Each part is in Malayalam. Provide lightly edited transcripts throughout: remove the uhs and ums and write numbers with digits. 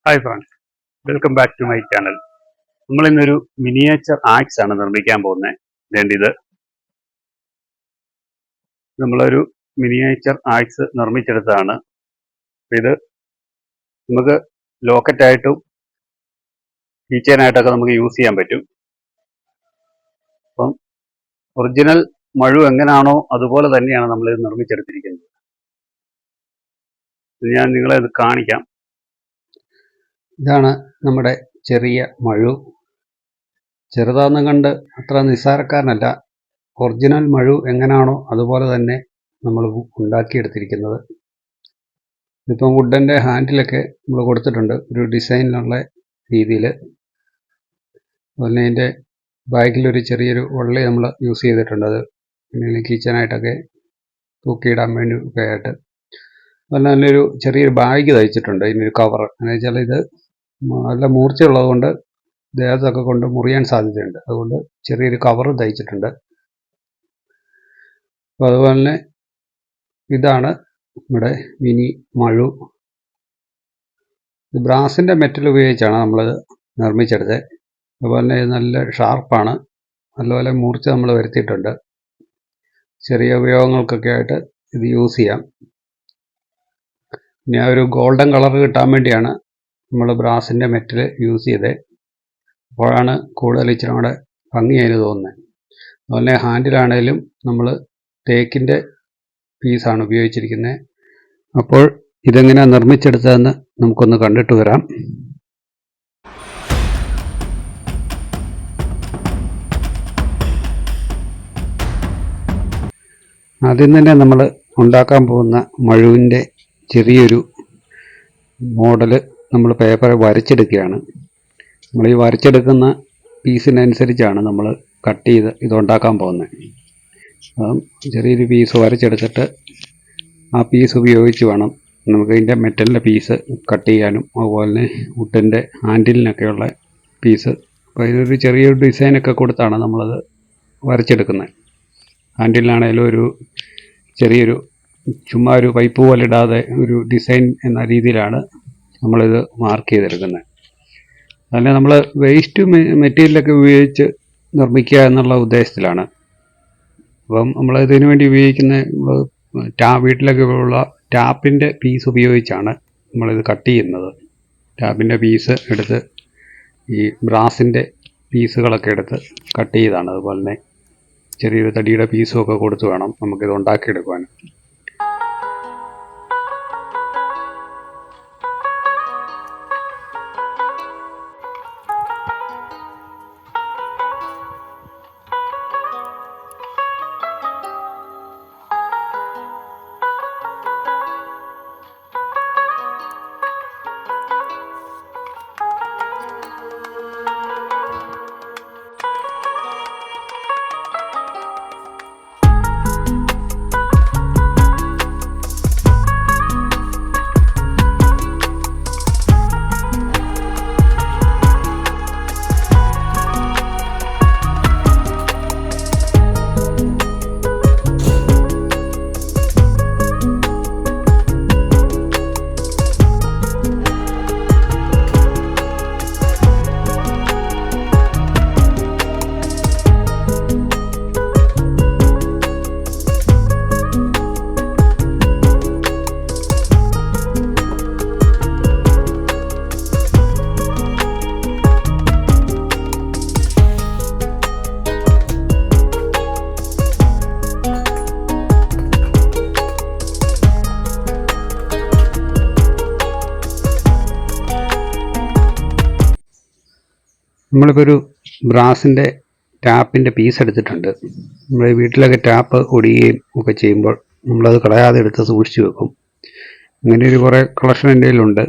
Hi friends, welcome back to my channel. നമ്മൾ ഇന്നൊരു മിനിയേച്ചർ ആക്സ് ആണ് നിർമ്മിക്കാൻ പോകുന്നത്. ഇത് നമ്മളൊരു മിനിയേച്ചർ ആക്സ് നിർമ്മിച്ചെടുത്തതാണ്. ഇത് നമുക്ക് ലോക്കറ്റായിട്ടും കീച്ചേനായിട്ടൊക്കെ നമുക്ക് യൂസ് ചെയ്യാൻ പറ്റും. അപ്പം ഒറിജിനൽ മഴു എങ്ങനെയാണോ അതുപോലെ തന്നെയാണ് നമ്മളിത് നിർമ്മിച്ചെടുത്തിരിക്കുന്നത്. ഞാൻ നിങ്ങളെ ഇത് കാണിക്കാം. ഇതാണ് നമ്മുടെ ചെറിയ മഴു. ചെറുതാണെന്ന് കണ്ട് അത്ര നിസ്സാരക്കാരനല്ല. ഒറിജിനൽ മഴു എങ്ങനെയാണോ അതുപോലെ തന്നെ നമ്മൾ ഉണ്ടാക്കിയെടുത്തിരിക്കുന്നത്. ഇപ്പം വുഡൻ്റെ ഹാൻഡിലൊക്കെ നമ്മൾ കൊടുത്തിട്ടുണ്ട് ഒരു ഡിസൈനിലുള്ള രീതിയിൽ. അതുപോലെ അതിൻ്റെ ബാക്കിലൊരു ചെറിയൊരു വള്ളി നമ്മൾ യൂസ് ചെയ്തിട്ടുണ്ട്. അത് പിന്നെ കിച്ചനായിട്ടൊക്കെ തൂക്കിയിടാൻ വേണ്ടി ഒക്കെ ആയിട്ട്. അതുപോലെ നല്ലൊരു ചെറിയൊരു ബാഗ് തയ്ച്ചിട്ടുണ്ട്. ഇതിനൊരു കവർ എന്ന് വെച്ചാൽ ഇത് നല്ല മൂർച്ചയുള്ളത് കൊണ്ട് ദേഹത്തൊക്കെ കൊണ്ട് മുറിയാൻ സാധ്യതയുണ്ട്. അതുകൊണ്ട് ചെറിയൊരു കവർ തയ്ച്ചിട്ടുണ്ട്. അപ്പോൾ അതുപോലെ തന്നെ ഇതാണ് നമ്മുടെ മിനി മഴു. ഇത് ബ്രാസിൻ്റെ മെറ്റൽ ഉപയോഗിച്ചാണ് നമ്മളത് നിർമ്മിച്ചെടുത്തത്. അതുപോലെ തന്നെ ഇത് നല്ല ഷാർപ്പാണ്. നല്ലപോലെ മൂർച്ച നമ്മൾ വരുത്തിയിട്ടുണ്ട്. ചെറിയ ഉപയോഗങ്ങൾക്കൊക്കെ ആയിട്ട് ഇത് യൂസ് ചെയ്യാം. പിന്നെ ആ ഒരു ഗോൾഡൻ കളർ കിട്ടാൻ വേണ്ടിയാണ് നമ്മൾ ബ്രാസിൻ്റെ മെറ്റൽ യൂസ് ചെയ്തത്. അപ്പോഴാണ് കൂടുതൽ ഇച്ചിരി കൂടെ ഭംഗിയായി തോന്നുന്നത്. അതുപോലെ ഹാൻഡിലാണേലും നമ്മൾ തേക്കിൻ്റെ പീസാണ് ഉപയോഗിച്ചിരിക്കുന്നത്. അപ്പോൾ ഇതെങ്ങനെയാണ് നിർമ്മിച്ചെടുത്തതെന്ന് നമുക്കൊന്ന് കണ്ടിട്ട് വരാം. ആദ്യം തന്നെ നമ്മൾ ഉണ്ടാക്കാൻ പോകുന്ന മഴുവിൻ്റെ ചെറിയൊരു മോഡല് നമ്മൾ പേപ്പറിൽ വരച്ചെടുക്കുകയാണ്. നമ്മൾ ഈ വരച്ചെടുക്കുന്ന പീസിനനുസരിച്ചാണ് നമ്മൾ കട്ട് ചെയ്ത് ഇതുണ്ടാക്കാൻ പോകുന്നത്. അപ്പം ചെറിയൊരു പീസ് വരച്ചെടുത്തിട്ട് ആ പീസ് ഉപയോഗിച്ച് വേണം നമുക്ക് ഇതിൻ്റെ മെറ്റലിൻ്റെ പീസ് കട്ട് ചെയ്യാനും അതുപോലെ തന്നെ വുഡിൻ്റെ ഹാൻഡിലിനൊക്കെയുള്ള പീസ്. അപ്പോൾ ഇതൊരു ചെറിയൊരു ഡിസൈനൊക്കെ കൊടുത്താണ് നമ്മളത് വരച്ചെടുക്കുന്നത്. ഹാൻഡിലാണേലും ഒരു ചെറിയൊരു ചുമ്മാ ഒരു പൈപ്പ് പോലെ ഇടാതെ ഒരു ഡിസൈൻ എന്ന രീതിയിലാണ് നമ്മളിത് മാർക്ക് ചെയ്തെടുക്കുന്നത്. അതിനെ നമ്മൾ വേസ്റ്റ് മെറ്റീരിയലൊക്കെ ഉപയോഗിച്ച് നിർമ്മിക്കുക എന്നുള്ള ഉദ്ദേശത്തിലാണ്. അപ്പം നമ്മൾ ഇതിനു വേണ്ടി ഉപയോഗിക്കുന്ന വീട്ടിലൊക്കെ ഉള്ള ടാപ്പിൻ്റെ പീസ് ഉപയോഗിച്ചാണ് നമ്മളിത് കട്ട് ചെയ്യുന്നത്. ടാപ്പിൻ്റെ പീസ് എടുത്ത് ഈ ബ്രാസിൻ്റെ പീസുകളൊക്കെ എടുത്ത് കട്ട് ചെയ്താണ്. അതുപോലെ തന്നെ ചെറിയൊരു തടിയുടെ പീസും ഒക്കെ കൊടുത്ത് വേണം നമുക്കിത് ഉണ്ടാക്കിയെടുക്കുവാൻ. നമ്മളിപ്പോൾ ഒരു ബ്രാസിൻ്റെ ടാപ്പിൻ്റെ പീസ് എടുത്തിട്ടുണ്ട്. നമ്മൾ വീട്ടിലൊക്കെ ടാപ്പ് ഒടിയുകയും ഒക്കെ ചെയ്യുമ്പോൾ നമ്മളത് കളയാതെ എടുത്ത് സൂക്ഷിച്ച് വെക്കും. അങ്ങനെ ഒരു കുറേ കളക്ഷൻ എൻ്റെ കയ്യിലുണ്ട്.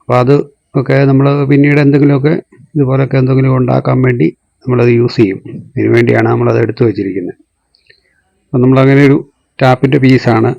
അപ്പോൾ അത് ഒക്കെ നമ്മൾ പിന്നീട് എന്തെങ്കിലുമൊക്കെ ഇതുപോലൊക്കെ എന്തെങ്കിലും ഉണ്ടാക്കാൻ വേണ്ടി നമ്മളത് യൂസ് ചെയ്യും. അതിന് വേണ്ടിയാണ് നമ്മളത് എടുത്തു വച്ചിരിക്കുന്നത്. അപ്പം നമ്മളങ്ങനെ ഒരു ടാപ്പിൻ്റെ പീസാണ്.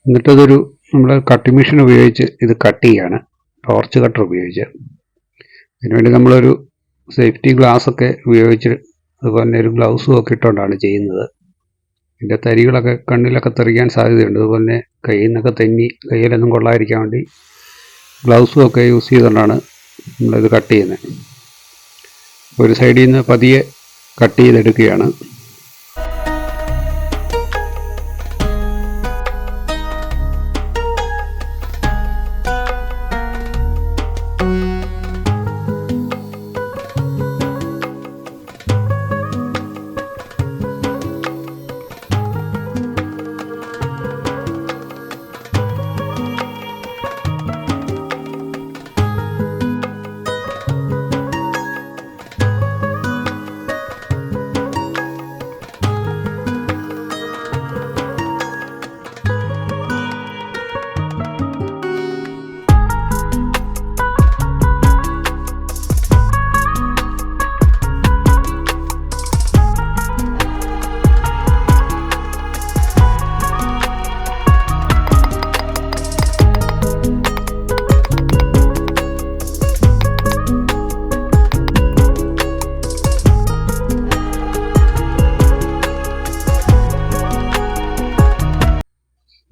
എന്നിട്ടതൊരു നമ്മൾ കട്ടിംഗ് മെഷീൻ ഉപയോഗിച്ച് ഇത് കട്ട് ചെയ്യാണ്, ടോർച്ച് കട്ടർ ഉപയോഗിച്ച്. അതിനുവേണ്ടി നമ്മളൊരു സേഫ്റ്റി ഗ്ലാസ് ഒക്കെ ഉപയോഗിച്ച് അതുപോലെ തന്നെ ഒരു ഗ്ലൗസും ഒക്കെ ഇട്ടുകൊണ്ടാണ് ചെയ്യുന്നത്. ഇതിൻ്റെ തരികളൊക്കെ കണ്ണിലൊക്കെ തെറിക്കാൻ സാധ്യതയുണ്ട്. അതുപോലെ തന്നെ കയ്യിൽ നിന്നൊക്കെ തെന്നി കയ്യിലൊന്നും കൊള്ളാതിരിക്കാൻ വേണ്ടി ഗ്ലൗസും ഒക്കെ യൂസ് ചെയ്തുകൊണ്ടാണ് നമ്മളിത് കട്ട് ചെയ്യുന്നത്. ഒരു സൈഡിൽ നിന്ന് പതിയെ കട്ട് ചെയ്തെടുക്കുകയാണ്.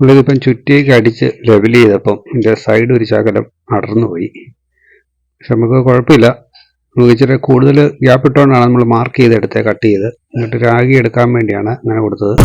നമ്മളിതിപ്പം ചുറ്റിയേക്ക് അടിച്ച് ലെവൽ ചെയ്തപ്പം ഇതിൻ്റെ സൈഡ് ഒരു ശകലം അടർന്നു പോയി. പക്ഷെ നമുക്ക് കുഴപ്പമില്ല, നമുക്ക് ഇച്ചിരി കൂടുതൽ ഗ്യാപ്പ് ഇട്ടുകൊണ്ടാണ് നമ്മൾ മാർക്ക് ചെയ്തെടുത്തത്, കട്ട് ചെയ്ത്. എന്നിട്ട് രാഗി എടുക്കാൻ വേണ്ടിയാണ് അങ്ങനെ കൊടുത്തത്.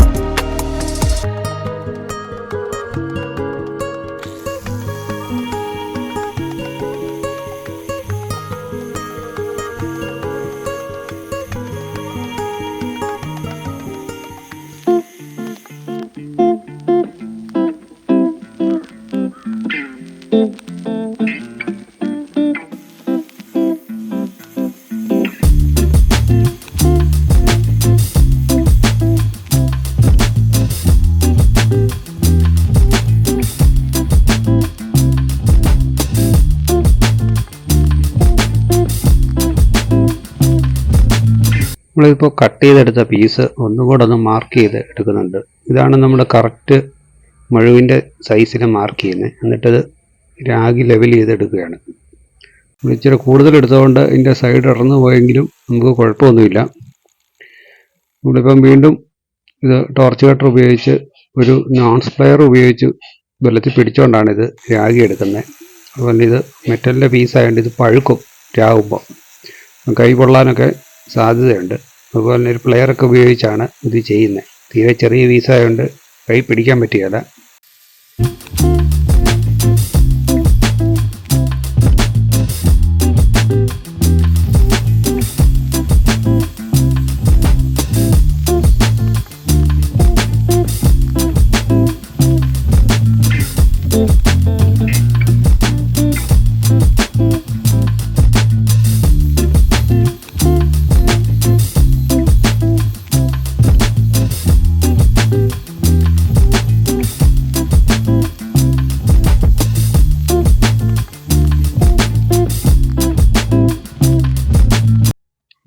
നമ്മളിപ്പോൾ കട്ട് ചെയ്തെടുത്ത പീസ് ഒന്നും കൂടെ ഒന്ന് മാർക്ക് ചെയ്ത് എടുക്കുന്നുണ്ട്. ഇതാണ് നമ്മൾ കറക്റ്റ് മഴുവിൻ്റെ സൈസിൽ മാർക്ക് ചെയ്യുന്നത്. എന്നിട്ടത് രാഗി ലെവൽ ചെയ്തെടുക്കുകയാണ്. നമ്മൾ ഇച്ചിരി കൂടുതൽ എടുത്തതുകൊണ്ട് ഇതിൻ്റെ സൈഡ് ഇറന്നു പോയെങ്കിലും നമുക്ക് കുഴപ്പമൊന്നുമില്ല. നമ്മളിപ്പം വീണ്ടും ഇത് ടോർച്ച് കട്ടർ ഉപയോഗിച്ച് ഒരു നോൺ സ്പ്ലെയർ ഉപയോഗിച്ച് വെള്ളത്തിൽ പിടിച്ചുകൊണ്ടാണ് ഇത് രാഗി എടുക്കുന്നത്. അതുപോലെ ഇത് മെറ്റലിൻ്റെ പീസായതുകൊണ്ട് ഇത് പഴുക്കും രാകുമ്പോൾ, കൈ പൊള്ളാനൊക്കെ സാധ്യതയുണ്ട്. അതുപോലെ തന്നെ ഒരു പ്ലെയറൊക്കെ ഉപയോഗിച്ചാണ് ഇത് ചെയ്യുന്നത്. തീരെ ചെറിയ പീസായതുകൊണ്ട് കൈ പിടിക്കാൻ പറ്റുകയില്ല.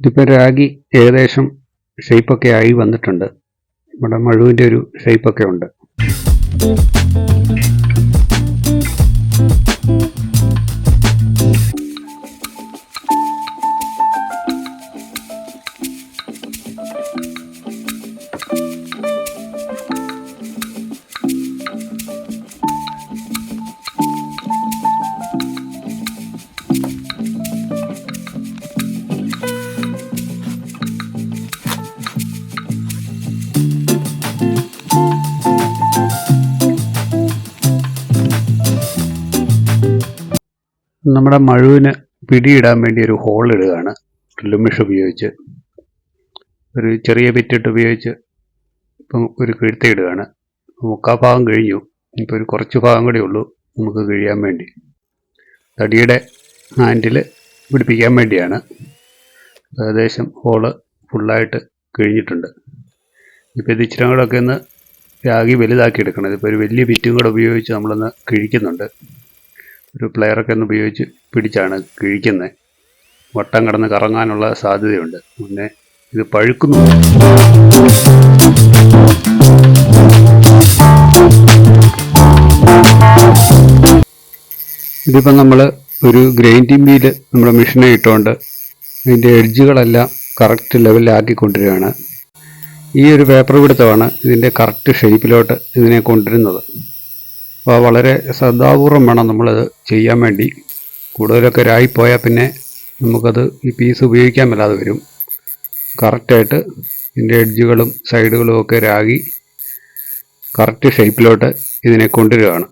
ഇതിപ്പോൾ രാഗി ഏകദേശം ഷേപ്പൊക്കെ ആയി വന്നിട്ടുണ്ട്. നമ്മുടെ മഴുവിൻ്റെ ഒരു ഷേപ്പൊക്കെ ഉണ്ട്. നമ്മുടെ മഴുവിന് പിടിയിടാൻ വേണ്ടി ഒരു ഹോൾ ഇടുകയാണ് ഡ്രില്ലിംഗ് മെഷീൻ ഉപയോഗിച്ച്. ഒരു ചെറിയ ബിറ്റിട്ട് ഉപയോഗിച്ച് ഇപ്പം ഒരു കിഴുത്ത ഇടുകയാണ്. മുക്കാൽ ഭാഗം കഴിഞ്ഞു, ഇപ്പോൾ ഒരു കുറച്ച് ഭാഗം കൂടെ ഉള്ളൂ നമുക്ക് കിഴിയാൻ വേണ്ടി. തടിയുടെ ഹാൻഡിൽ പിടിപ്പിക്കാൻ വേണ്ടിയാണ്. ഏകദേശം ഹോള് ഫുള്ളായിട്ട് കഴിഞ്ഞിട്ടുണ്ട്. ഇപ്പോൾ ഇത് ഇച്ചിരി കൂടെ ഒക്കെ ഒന്ന് രാഗി വലുതാക്കി എടുക്കണം. ഇതിപ്പോൾ ഒരു വലിയ ബിറ്റും കൂടെ ഉപയോഗിച്ച് നമ്മളൊന്ന് കിഴിക്കുന്നുണ്ട്. ഒരു പ്ലെയറൊക്കെ ഒന്ന് ഉപയോഗിച്ച് പിടിച്ചാണ് കിഴിക്കുന്നത്. വട്ടം കിടന്ന് കറങ്ങാനുള്ള സാധ്യതയുണ്ട്. പിന്നെ ഇത് പഴുക്കുന്നു. ഇതിപ്പോൾ നമ്മൾ ഒരു ഗ്രൈൻഡിങ് വീല് നമ്മുടെ മെഷീനെ ഇട്ടുകൊണ്ട് അതിൻ്റെ എഡ്ജുകളെല്ലാം കറക്റ്റ് ലെവലിലാക്കി കൊണ്ടുവരികയാണ്. ഈ ഒരു പേപ്പർ പിടുത്തമാണ് ഇതിൻ്റെ കറക്റ്റ് ഷേപ്പിലോട്ട് ഇതിനെ കൊണ്ടുവരുന്നത്. അപ്പോൾ വളരെ ശ്രദ്ധാപൂർവം വേണം നമ്മളത് ചെയ്യാൻ വേണ്ടി. കൂടുതലൊക്കെ രായിപ്പോയാൽ പിന്നെ നമുക്കത് ഈ പീസ് ഉപയോഗിക്കാൻ മേലാതെ വരും. കറക്റ്റായിട്ട് ഇതിൻ്റെ എഡ്ജുകളും സൈഡുകളും ഒക്കെ രാഗി കറക്റ്റ് ഷേപ്പിലോട്ട് ഇതിനെ കൊണ്ടുവരികയാണ്.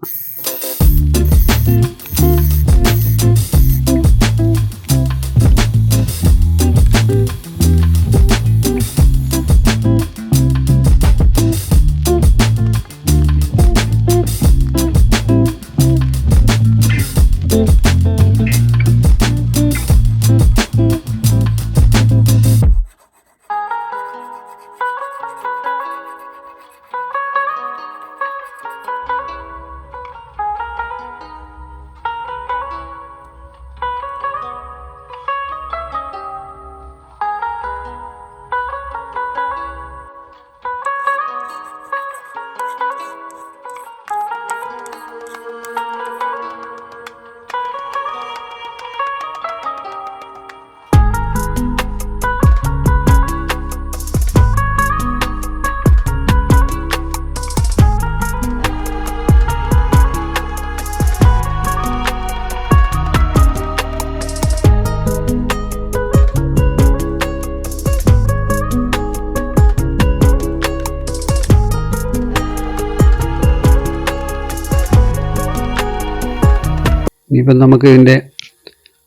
ഇനിയിപ്പം നമുക്ക് ഇതിൻ്റെ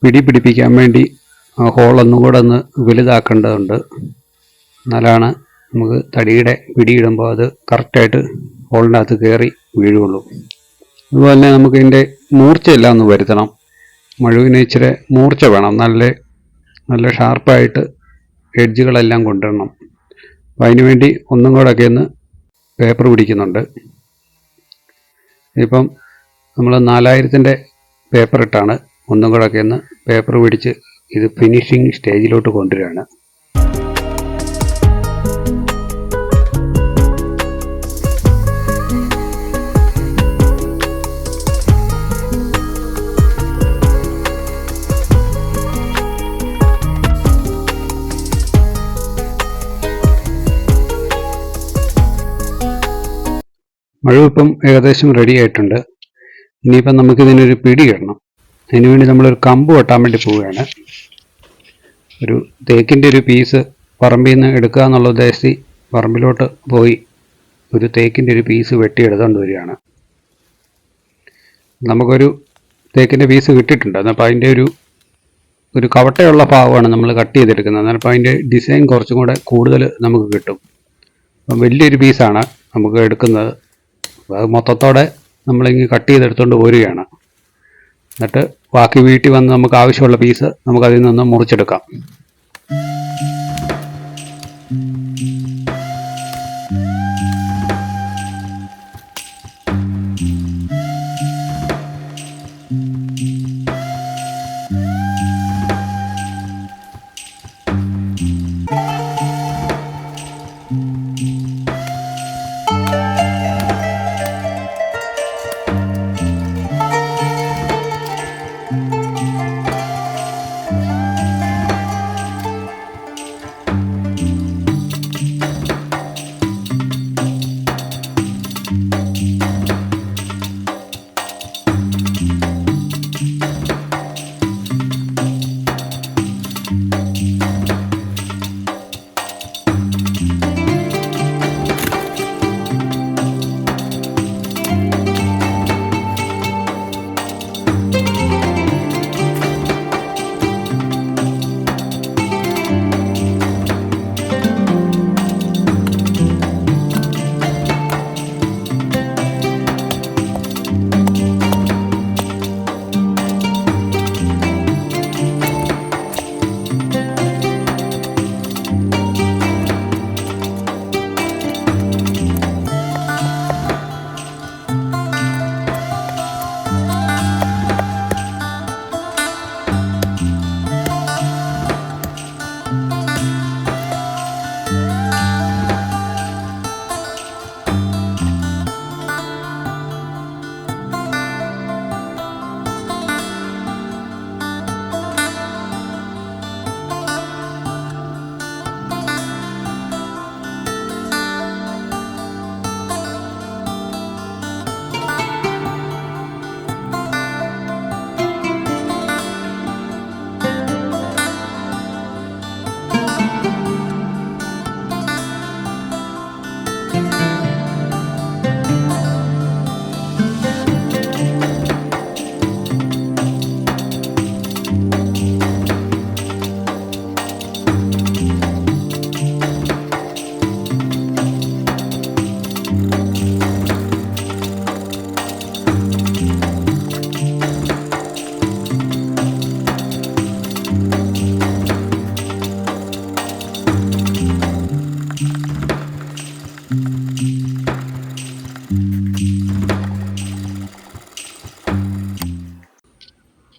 പിടി പിടിപ്പിക്കാൻ വേണ്ടി ഹോളൊന്നും കൂടെ ഒന്ന് വലുതാക്കേണ്ടതുണ്ട്. എന്നാലാണ് നമുക്ക് തടിയുടെ പിടിയിടുമ്പോൾ അത് കറക്റ്റായിട്ട് ഹോളിനകത്ത് കയറി വീഴുകയുള്ളൂ. അതുപോലെ തന്നെ നമുക്ക് ഇതിൻ്റെ മൂർച്ചയെല്ലാം ഒന്ന് വരുത്തണം. മഴുവിന് ഇച്ചിരി മൂർച്ച വേണം, നല്ല ഷാർപ്പായിട്ട് എഡ്ജുകളെല്ലാം കൊണ്ടുവരണം. അപ്പോൾ അതിന് വേണ്ടി ഒന്നും കൂടെയൊക്കെ ഒന്ന് പേപ്പർ പിടിക്കുന്നുണ്ട്. ഇപ്പം നമ്മൾ 4000-ൻ്റെ പേപ്പർ ഇട്ടാണ് ഒന്നും കൂടെയൊക്കെ ഒന്ന് പേപ്പർ പിടിച്ച് ഇത് ഫിനിഷിങ് സ്റ്റേജിലോട്ട് കൊണ്ടുവരികയാണ്. മഴുവിപ്പം ഏകദേശം റെഡി ആയിട്ടുണ്ട്. ഇനിയിപ്പം നമുക്കിതിനൊരു പിടി ഇടണം. അതിനുവേണ്ടി നമ്മളൊരു കമ്പ് വെട്ടാൻ വേണ്ടി പോവുകയാണ്. ഒരു തേക്കിൻ്റെ ഒരു പീസ് പറമ്പിൽ നിന്ന് എടുക്കുക എന്നുള്ള ഉദ്ദേശത്തിൽ പറമ്പിലോട്ട് പോയി ഒരു തേക്കിൻ്റെ ഒരു പീസ് വെട്ടിയെടുത്തുകൊണ്ട് വരികയാണ്. നമുക്കൊരു തേക്കിൻ്റെ പീസ് കിട്ടിയിട്ടുണ്ട്. അപ്പോൾ അതിൻ്റെ ഒരു കവട്ടയുള്ള ഭാഗമാണ് നമ്മൾ കട്ട് ചെയ്തെടുക്കുന്നത്. അപ്പോൾ അതിൻ്റെ ഡിസൈൻ കുറച്ചും കൂടെ കൂടുതൽ നമുക്ക് കിട്ടും. അപ്പം വലിയൊരു പീസാണ് നമുക്ക് എടുക്കുന്നത്. അപ്പോൾ അത് മൊത്തത്തോടെ നമ്മളിങ്ങനെ കട്ട് ചെയ്തെടുത്തുകൊണ്ട് പോരുകയാണ്. എന്നിട്ട് ബാക്കി വീട്ടിൽ വന്ന് നമുക്ക് ആവശ്യമുള്ള പീസ് നമുക്കതിൽ നിന്ന് മുറിച്ചെടുക്കാം.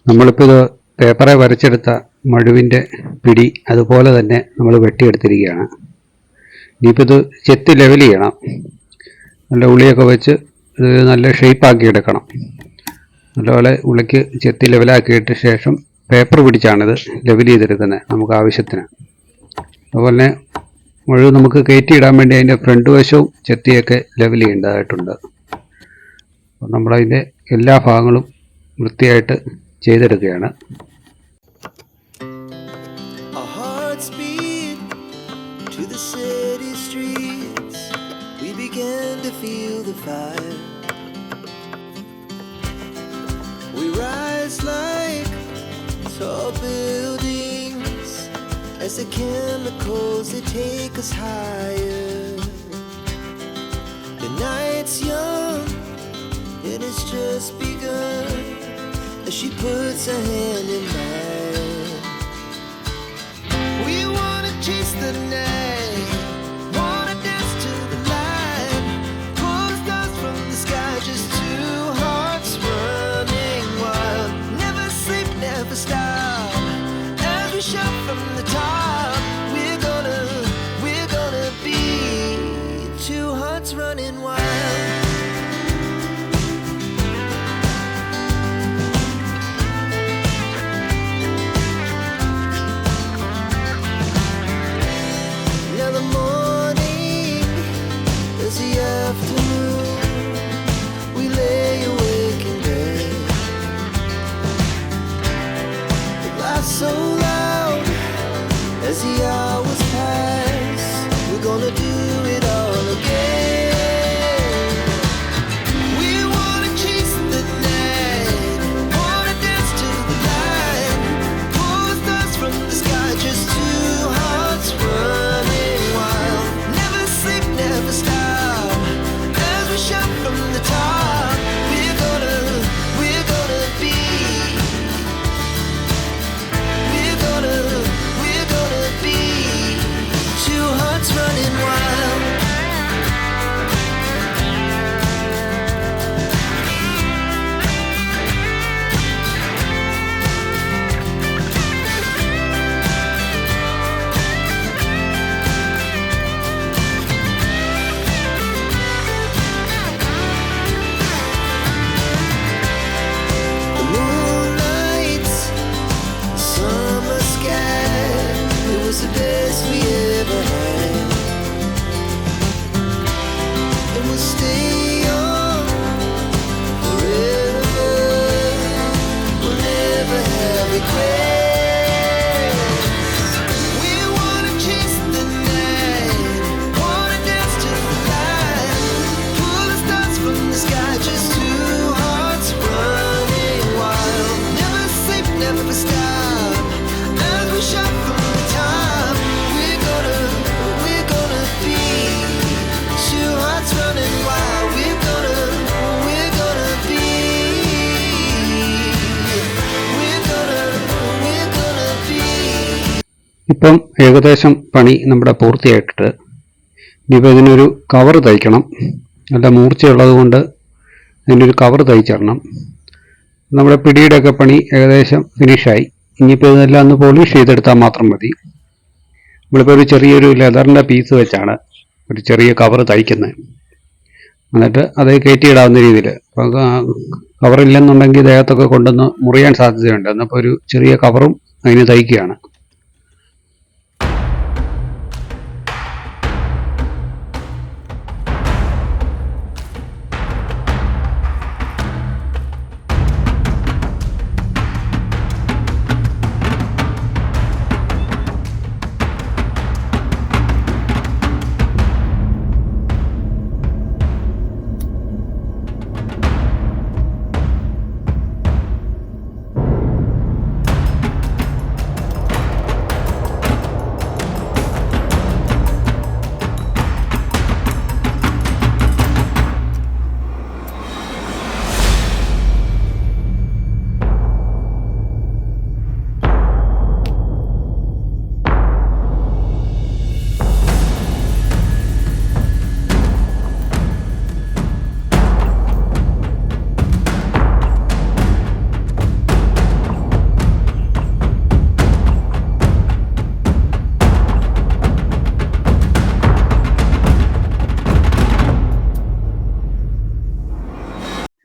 നമ്മളിപ്പോൾ ഇത് പേപ്പറെ വരച്ചെടുത്ത മഴുവിൻ്റെ പിടി അതുപോലെ തന്നെ നമ്മൾ വെട്ടിയെടുത്തിരിക്കുകയാണ്. ഇനിയിപ്പോൾ ഇത് ചെത്തി ലെവൽ ചെയ്യണം. നല്ല ഉളിയൊക്കെ വെച്ച് ഇത് നല്ല ഷേപ്പാക്കി എടുക്കണം. നല്ലപോലെ ഉളിക്ക് ചെത്തി ലെവലാക്കിയിട്ട് ശേഷം പേപ്പർ പിടിച്ചാണിത് ലെവൽ ചെയ്തെടുക്കുന്നത് നമുക്ക് ആവശ്യത്തിന്. അതുപോലെ തന്നെ മുഴുവൻ നമുക്ക് കയറ്റിയിടാൻ വേണ്ടി അതിൻ്റെ ഫ്രണ്ട് വശവും ചെത്തിയൊക്കെ ലെവൽ ചെയ്യേണ്ടതായിട്ടുണ്ട്. അപ്പോൾ നമ്മളതിൻ്റെ എല്ലാ ഭാഗങ്ങളും വൃത്തിയായിട്ട് ചെയ്തെടുക്കുകയാണ്. As the chemicals, they take us higher. The night's young and it's just begun. As she puts her hand in mine, we wanna chase the night, wanna dance to the light, pull the stars from the sky, just two hearts running wild. Never sleep, never stop, as we shout from the top. Running wild. Now the morning is the afternoon. We lay awake in bed. The laughs so loud as the hours pass. We're gonna do it all again. ഇപ്പം ഏകദേശം പണി നമ്മുടെ പൂർത്തിയായിട്ടുണ്ട്. ഇനിയിപ്പോൾ ഇതിനൊരു കവർ തയ്ക്കണം. നല്ല മൂർച്ചയുള്ളത് കൊണ്ട് ഇതിനൊരു കവർ തയ്ച്ചിടണം. നമ്മുടെ പിടിയുടെയൊക്കെ പണി ഏകദേശം ഫിനിഷായി. ഇനിയിപ്പോൾ ഇതെല്ലാം ഒന്ന് പോളിഷ് ചെയ്തെടുത്താൽ മാത്രം മതി. നമ്മളിപ്പോൾ ഒരു ചെറിയൊരു ലെതറിൻ്റെ പീസ് വെച്ചാണ് ഒരു ചെറിയ കവർ തയ്ക്കുന്നത്. എന്നിട്ട് അത് കയറ്റിയിടാവുന്ന രീതിയിൽ. അപ്പോൾ കവറില്ലെന്നുണ്ടെങ്കിൽ ദേഹത്തൊക്കെ കൊണ്ടുവന്ന് മുറിയാൻ സാധ്യതയുണ്ട്. എന്നപ്പോൾ ഒരു ചെറിയ കവറും അതിന് തയ്ക്കുകയാണ്.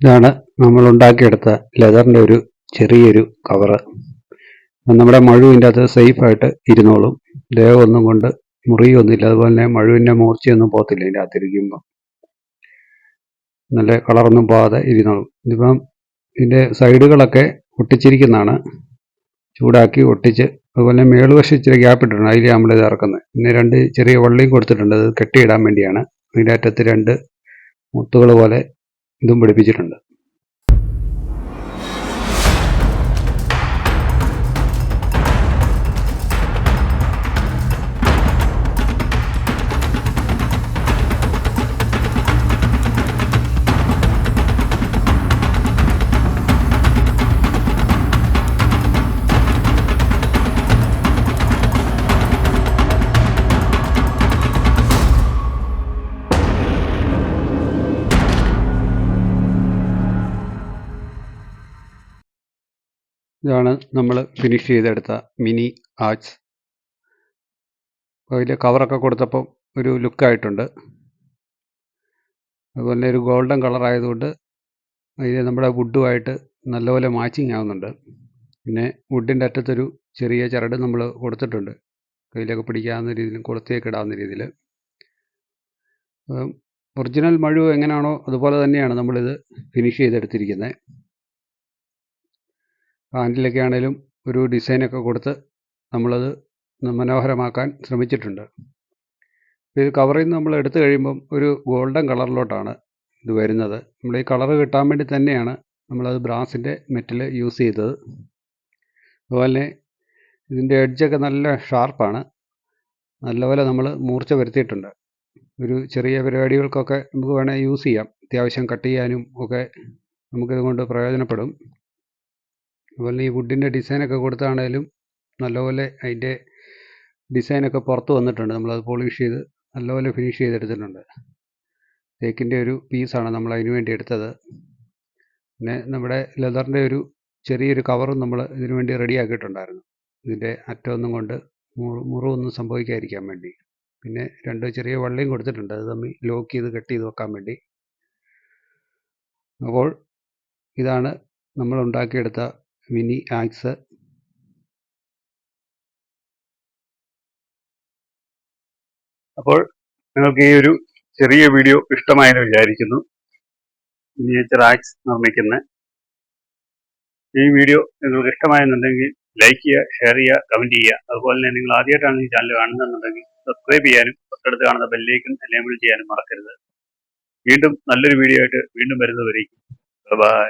ഇതാണ് നമ്മൾ ഉണ്ടാക്കിയെടുത്ത ലെതറിൻ്റെ ഒരു ചെറിയൊരു കവറ്. നമ്മുടെ മഴുവിൻ്റെ അകത്ത് സേഫായിട്ട് ഇരുന്നോളും. ദേഹമൊന്നും കൊണ്ട് മുറിയൊന്നുമില്ല. അതുപോലെ തന്നെ മഴുവിൻ്റെ മൂർച്ചയൊന്നും പോകത്തില്ല ഇതിൻ്റെ അകത്തിരിക്കുമ്പം. നല്ല കളറൊന്നും പോകാതെ ഇരുന്നോളും. ഇതിപ്പം ഇതിൻ്റെ സൈഡുകളൊക്കെ ഒട്ടിച്ചിരിക്കുന്നതാണ്. ചൂടാക്കി ഒട്ടിച്ച് അതുപോലെ മേളുവശം ഇച്ചിരി ഗ്യാപ്പ് ഇട്ടിട്ടുണ്ട്. അതിൽ നമ്മളിത് ഇറക്കുന്നത്. പിന്നെ 2 ചെറിയ വള്ളിയും കൊടുത്തിട്ടുണ്ട്. അത് കെട്ടിയിടാൻ വേണ്ടിയാണ്. അതിൻ്റെ അറ്റത്ത് 2 മുത്തുകൾ പോലെ ഇതും പിടിപ്പിച്ചിട്ടുണ്ട്. ഇതാണ് നമ്മൾ ഫിനിഷ് ചെയ്തെടുത്ത മിനി ആർച്ച്. അതിൽ കവറൊക്കെ കൊടുത്തപ്പോൾ ഒരു ലുക്കായിട്ടുണ്ട്. അതുപോലെ ഒരു ഗോൾഡൻ കളറായതുകൊണ്ട് അതിൽ നമ്മുടെ വുഡുമായിട്ട് നല്ലപോലെ മാച്ചിങ് ആവുന്നുണ്ട്. പിന്നെ വുഡിൻ്റെ അറ്റത്തൊരു ചെറിയ ചരട് നമ്മൾ കൊടുത്തിട്ടുണ്ട്. കയ്യിലൊക്കെ പിടിക്കാവുന്ന രീതിയിൽ കൊളുത്തിയൊക്കെ ഇടാവുന്ന രീതിയിൽ. ഒറിജിനൽ മഴു എങ്ങനെയാണോ അതുപോലെ തന്നെയാണ് നമ്മളിത് ഫിനിഷ് ചെയ്തെടുത്തിരിക്കുന്നത്. ഹാൻഡിലൊക്കെ ആണെങ്കിലും ഒരു ഡിസൈനൊക്കെ കൊടുത്ത് നമ്മളത് മനോഹരമാക്കാൻ ശ്രമിച്ചിട്ടുണ്ട്. ഇത് കവറിൽ നിന്ന് നമ്മൾ എടുത്തു കഴിയുമ്പം ഒരു ഗോൾഡൻ കളറിലോട്ടാണ് ഇത് വരുന്നത്. നമ്മൾ ഈ കളറ് കിട്ടാൻ വേണ്ടി തന്നെയാണ് നമ്മളത് ബ്രാസിൻ്റെ മെറ്റൽ യൂസ് ചെയ്തത്. അതുപോലെ ഇതിൻ്റെ എഡ്ജൊക്കെ നല്ല ഷാർപ്പാണ്. നല്ലപോലെ നമ്മൾ മൂർച്ച വരുത്തിയിട്ടുണ്ട്. ഒരു ചെറിയ പരിപാടികൾക്കൊക്കെ നമുക്ക് വേണേൽ യൂസ് ചെയ്യാം. അത്യാവശ്യം കട്ട് ചെയ്യാനും ഒക്കെ നമുക്കിത് കൊണ്ട് പ്രയോജനപ്പെടും. അതുപോലെ ഈ വുഡിൻ്റെ ഡിസൈനൊക്കെ കൊടുത്താണേലും നല്ലപോലെ അതിൻ്റെ ഡിസൈനൊക്കെ പുറത്ത് വന്നിട്ടുണ്ട്. നമ്മളത് പോളിഷ് ചെയ്ത് നല്ലപോലെ ഫിനിഷ് ചെയ്തെടുത്തിട്ടുണ്ട്. തേക്കിൻ്റെ ഒരു പീസാണ് നമ്മൾ അതിന് വേണ്ടി എടുത്തത്. പിന്നെ നമ്മുടെ ലെതറിൻ്റെ ഒരു ചെറിയൊരു കവറും നമ്മൾ ഇതിനു വേണ്ടി റെഡിയാക്കിയിട്ടുണ്ടായിരുന്നു. ഇതിൻ്റെ അറ്റമൊന്നും കൊണ്ട് മുറിവൊന്നും സംഭവിക്കാതിരിക്കാൻ വേണ്ടി. പിന്നെ 2 ചെറിയ വള്ളിയും കൊടുത്തിട്ടുണ്ട്. അത് തമ്മിൽ ലോക്ക് ചെയ്ത് കെട്ടി ചെയ്ത് വെക്കാൻ വേണ്ടി. അപ്പോൾ ഇതാണ് നമ്മൾ ഉണ്ടാക്കിയെടുത്ത മിനി ആക്സ്. അപ്പോൾ നിങ്ങൾക്ക് ഈ ഒരു ചെറിയ വീഡിയോ ഇഷ്ടമായെന്ന് വിചാരിക്കുന്നു. മിനിയേച്ചർ ആക്സ് നിർമ്മിക്കുന്ന ഈ വീഡിയോ നിങ്ങൾക്ക് ഇഷ്ടമായെന്നുണ്ടെങ്കിൽ ലൈക്ക് ചെയ്യുക, ഷെയർ ചെയ്യുക, കമൻറ്റ് ചെയ്യുക. അതുപോലെ തന്നെ നിങ്ങൾ ആദ്യമായിട്ടാണ് ഈ ചാനൽ കാണുന്നതെന്നുണ്ടെങ്കിൽ സബ്സ്ക്രൈബ് ചെയ്യാനും തൊട്ടടുത്ത് കാണുന്ന ബെല്ലൈക്കൺ എനേബിൾ ചെയ്യാനും മറക്കരുത്. വീണ്ടും നല്ലൊരു വീഡിയോ ആയിട്ട് വീണ്ടും വരുന്നതുവരേക്കും ബൈ.